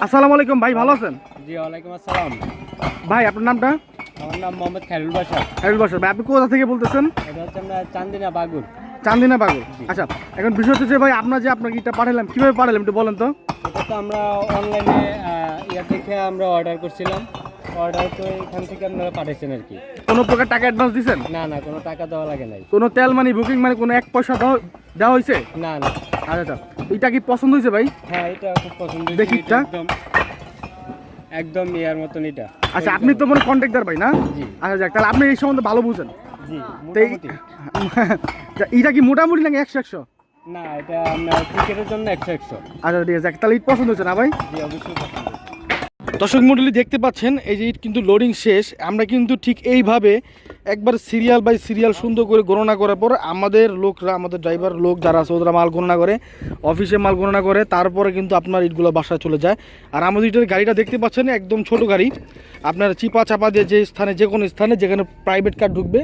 আসসালামু আলাইকুম ভাই, ভালো আছেন? জি ওয়ালাইকুম আসসালাম। ভাই আপনার নামটা? আমার নাম মোহাম্মদ খায়রুল বাশার। খায়রুল বাশার ভাই, আপনি কোথা থেকে বলতেছেন? এটা হচ্ছে আমরা চান্দিনা বাগুর। চান্দিনা বাগর। জি। আচ্ছা, এখন বিষয় হচ্ছে যে ভাই আপনার যে আপনাকে এটা পাঠালাম, কিভাবে পাঠালাম একটু বলেন তো। এটা তো আমরা অনলাইনে ইয়া দেখে আমরা অর্ডার করছিলাম। অর্ডার করে এখান থেকে আপনারা পাঠাইছেন আর কি। কোনো প্রকার টাকা অ্যাডভান্স দিয়েছেন? না না, কোনো টাকা দেওয়া লাগে নাই। কোনো তেল মানি বুকিং মানে কোনো এক পয়সা দেওয়া হয়েছে? না না। আচ্ছা আচ্ছা, এটা কি পছন্দ হয়েছে ভাই? হ্যাঁ, এটা খুব পছন্দ হয়েছে। দেখি এটা এটা। একদম একদম ইয়ার মতন এটা। আচ্ছা, আপনি তো মনে কন্ট্রাক্টর ভাই না? জি আচ্ছা যাক, তাহলে আপনি এই সম্বন্ধে ভালো বুঝেন। জি তো মোটামুটি। এটা কি মোটামুটি নাকি 100-100? না, এটা আপনার ক্রিকেটের জন্য 100-100। আচ্ছা ঠিক আছে, তাহলে ইট পছন্দ হচ্ছে না ভাই? জি অবশ্যই পছন্দ। দর্শক মণ্ডলী দেখতে পাচ্ছেন এই যে ইট কিন্তু লোডিং শেষ। আমরা কিন্তু ঠিক এইভাবে একবার সিরিয়াল বাই সিরিয়াল সুন্দর করে গণনা করার পর আমাদের লোকরা, আমাদের ড্রাইভার লোক যারা আছে ওরা মাল গণনা করে, অফিসে মাল গণনা করে, তারপরে কিন্তু আপনার ইটগুলো বাসায় চলে যায়। আর আমাদের ইটের গাড়িটা দেখতে পাচ্ছেন একদম ছোট গাড়ি, আপনার চিপা চাপা দিয়ে যে স্থানে, যে কোনো স্থানে যেখানে প্রাইভেট কার ঢুকবে,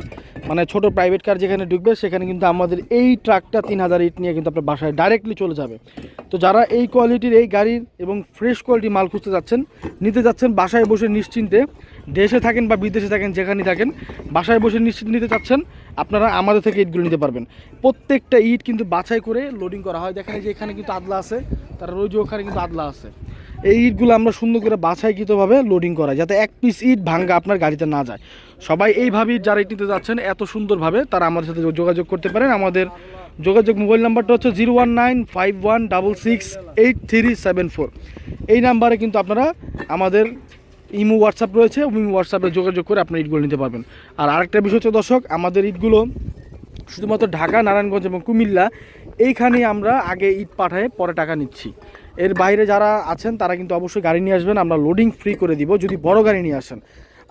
মানে ছোট প্রাইভেট কার যেখানে ঢুকবে সেখানে কিন্তু আমাদের এই ট্রাকটা 3000 ইট নিয়ে কিন্তু আপনার বাসায় ডাইরেক্টলি চলে যাবে। তো যারা এই কোয়ালিটির এই গাড়ির এবং ফ্রেশ কোয়ালিটি মাল খুঁজতে যাচ্ছেন, নিতে যাচ্ছেন, বাসায় বসে নিশ্চিন্তে, দেশে থাকেন বা বিদেশে থাকেন যেখানেই থাকেন, বাসায় বসে নিশ্চিন্তে নিতে চাচ্ছেন, আপনারা আমাদের থেকে ইটগুলো নিতে পারবেন। প্রত্যেকটা ইট কিন্তু বাছাই করে লোডিং করা হয়। দেখেন এই যে এখানে কিন্তু আদলা আছে, তার রোজ ওখানে কিন্তু আদলা আছে। এই ইটগুলো আমরা সুন্দর করে বাছাইকৃতভাবে লোডিং করাই, যাতে এক পিস ইট ভাঙ্গা আপনার গাড়িতে না যায়। সবাই এইভাবেই যারা ইট নিতে যাচ্ছেন এত সুন্দরভাবে, তারা আমাদের সাথে যোগাযোগ করতে পারেন। আমাদের যোগাযোগ মোবাইল নাম্বারটা হচ্ছে 01951668374। এই নাম্বারে কিন্তু আপনারা আমাদের ইমো হোয়াটসঅ্যাপ রয়েছে, ইমো হোয়াটসঅ্যাপে যোগাযোগ করে আপনার ইটগুলো নিতে পারবেন। আর আরেকটা বিষয় হচ্ছে দর্শক, আমাদের ইটগুলো শুধুমাত্র ঢাকা, নারায়ণগঞ্জ এবং কুমিল্লা এইখানে আমরা আগে ইট পাঠায় পরে টাকা নিচ্ছি। এর বাইরে যারা আছেন তারা কিন্তু অবশ্যই গাড়ি নিয়ে আসবেন, আমরা লোডিং ফ্রি করে দিব যদি বড় গাড়ি নিয়ে আসেন।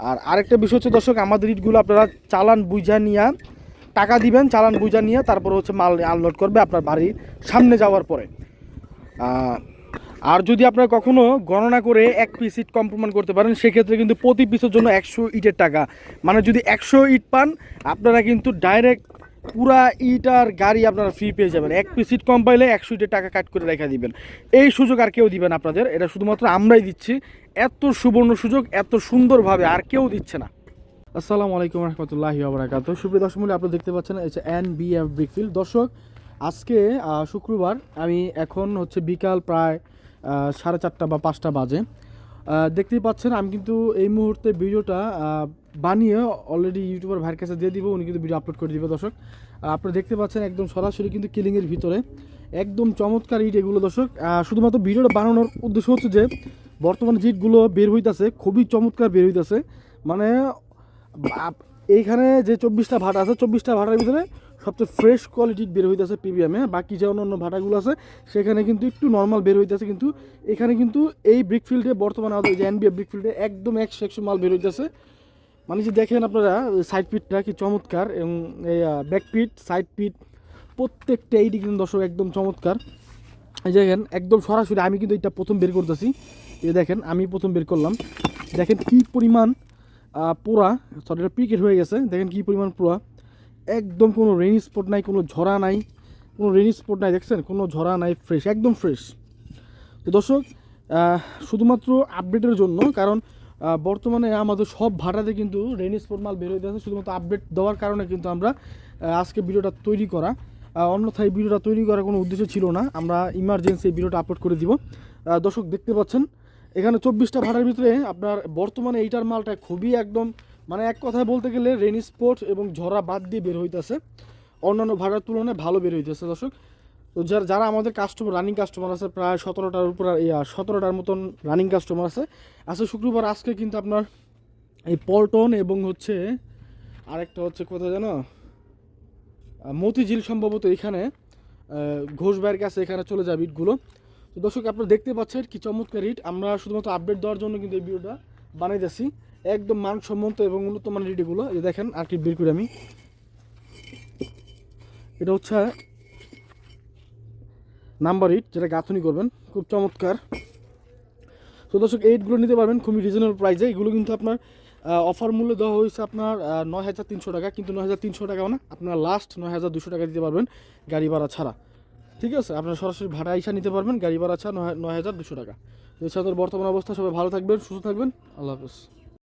আর আরেকটা বিষয় হচ্ছে দর্শক, আমাদের ইটগুলো আপনারা চালান বুঝা নিয়ে টাকা দিবেন, চালান বুঝা নিয়ে তারপর হচ্ছে মাল আনলোড করবে আপনার বাড়ির সামনে যাওয়ার পরে। আর যদি আপনারা কখনো গণনা করে এক পিস ইট কম প্রমাণ করতে পারেন, সেক্ষেত্রে কিন্তু প্রতি পিসের জন্য 100 ইটের টাকা, মানে যদি 100 ইট পান আপনারা কিন্তু ডাইরেক্ট পুরা ইট আর গাড়ি আপনারা ফ্রি পেয়ে যাবেন। এক পিস ইট কম পাইলে 100 ইটের টাকা কাট করে রেখে দিবেন। এই সুযোগ আর কেউ দিবেন আপনাদের, এটা শুধুমাত্র আমরাই দিচ্ছি। এত সুবর্ণ সুযোগ এত সুন্দরভাবে আর কেউ দিচ্ছে না। আসসালামু আলাইকুম রহমতুল্লাহি ওয়া বারাকাতুহু। সুপ্রিয় দর্শক মণ্ডলী, আপনারা দেখতে পাচ্ছেন এই যে NBF ব্রিকফিল্ড। দর্শক, আজকে শুক্রবার, আমি এখন হচ্ছে বিকাল প্রায় 4:30 বা 5টা বাজে। দেখতেই পাচ্ছেন আমি কিন্তু এই মুহূর্তে ভিডিওটা বানিয়ে অলরেডি ইউটিউবার ভাইয়ের কাছে দিয়ে দিব, উনি কিন্তু ভিডিও আপলোড করে দিবে। দর্শক, আপনারা দেখতে পাচ্ছেন একদম সরাসরি কিন্তু কিলিংয়ের ভিতরে একদম চমৎকার ইট এগুলো। দর্শক, শুধুমাত্র ভিডিওটা বানানোর উদ্দেশ্য হচ্ছে যে বর্তমানে যে ইটগুলো বের হইতেছে খুবই চমৎকার বের হইতেছে। মানে এইখানে যে 24টা ভাটা আছে, 24টা ভাটার ভিতরে সবচেয়ে ফ্রেশ কোয়ালিটির বের হইতেছে প্রিমিয়ামে। বাকি যে অন্য ভাটাগুলো আছে সেখানে কিন্তু একটু নর্মাল বের হইতেছে, কিন্তু এখানে কিন্তু এই ব্রিকফিল্ডে বর্তমানে আমাদের যে NBF ব্রিকফিল্ডে একদম 100 মাল বের হইতেছে। মানে যে দেখেন আপনারা সাইড পিটটা কি চমৎকার, এবং এই ব্যাক পিট, সাইড পিট প্রত্যেকটা এইটি কিন্তু দর্শক একদম চমৎকার। এই দেখেন একদম সরাসরি আমি কিন্তু এটা প্রথম বের করতেছি। এই দেখেন আমি প্রথম বের করলাম, দেখেন কি পরিমাণ পোড়া, সরি এটা পিকেট হয়ে গেছে, দেখেন কি পরিমাণ পোড়া। একদম কোনো রেনি স্পট নাই, কোনো ঝরা নাই, কোনো রেনি স্পট নাই, দেখছেন কোনো ঝরা নাই, ফ্রেশ, একদম ফ্রেশ। তো দর্শক, শুধুমাত্র আপডেটের জন্য, কারণ বর্তমানে আমাদের সব ভাড়াতে কিন্তু রেনি স্পট মাল বের হয়ে যাচ্ছে, শুধুমাত্র আপডেট দেওয়ার কারণে কিন্তু আমরা আজকে ভিডিওটা তৈরি করা। অন্যথায় ভিডিওটা তৈরি করার কোনো উদ্দেশ্য ছিল না, আমরা ইমার্জেন্সি ভিডিওটা আপলোড করে দিব। দর্শক দেখতে পাচ্ছেন এখানে 24টা ভাড়ার ভিতরে আপনার বর্তমানে এইটার মালটা খুবই একদম, মানে এক কথায় বলতে গেলে রেনি স্পট এবং ঝরা বাদ দিয়ে বের হইতেছে, অন্যান্য ভাড়ার তুলনায় ভালো বের হইতেছে। দর্শক, তো যারা আমাদের কাস্টমার, রানিং কাস্টমার আছে প্রায় 17টার উপর, 17টার মতন রানিং কাস্টমার আছে। আজকে শুক্রবার, আজকে কিন্তু আপনার এই পল্টন এবং হচ্ছে আরেকটা হচ্ছে কোথায় জানো, মতিঝিল সম্ভবত, এখানে ঘোষ ভাইয়ের কাছে এখানে চলে যাবে ইটগুলো। তো দর্শক, আপনারা দেখতে পাচ্ছেন কি চমৎকার ইট। আমরা শুধুমাত্র আপডেট দেওয়ার জন্য কিন্তু এই ভিডিওটা বানাইতেছি, একদম মানসম্মত এবং উন্নত মানের ইটগুলো। এই দেখেন আর কি বের করি আমি, এটা হচ্ছে নাম্বার ইট, যেটা গাঁথনি করবেন, খুব চমৎকার। তো দর্শক, এইটগুলো নিতে পারবেন খুবই রিজনেবল প্রাইসে। এগুলো কিন্তু আপনার অফার মূল্য দেওয়া হয়েছে আপনার 9300 টাকা, কিন্তু 9300 টাকাও না, আপনার লাস্ট 9200 টাকা দিতে পারবেন গাড়ি ভাড়া ছাড়া। ঠিক আছে, আপনারা সরাসরি ভাড়া আইসা নিতে পারবেন, গাড়ি ভাড়া আছে 9,200 টাকা। তো এছাড়া বর্তমান অবস্থা, সবাই ভালো থাকবেন, সুস্থ থাকবেন, আল্লাহ হাফেজ।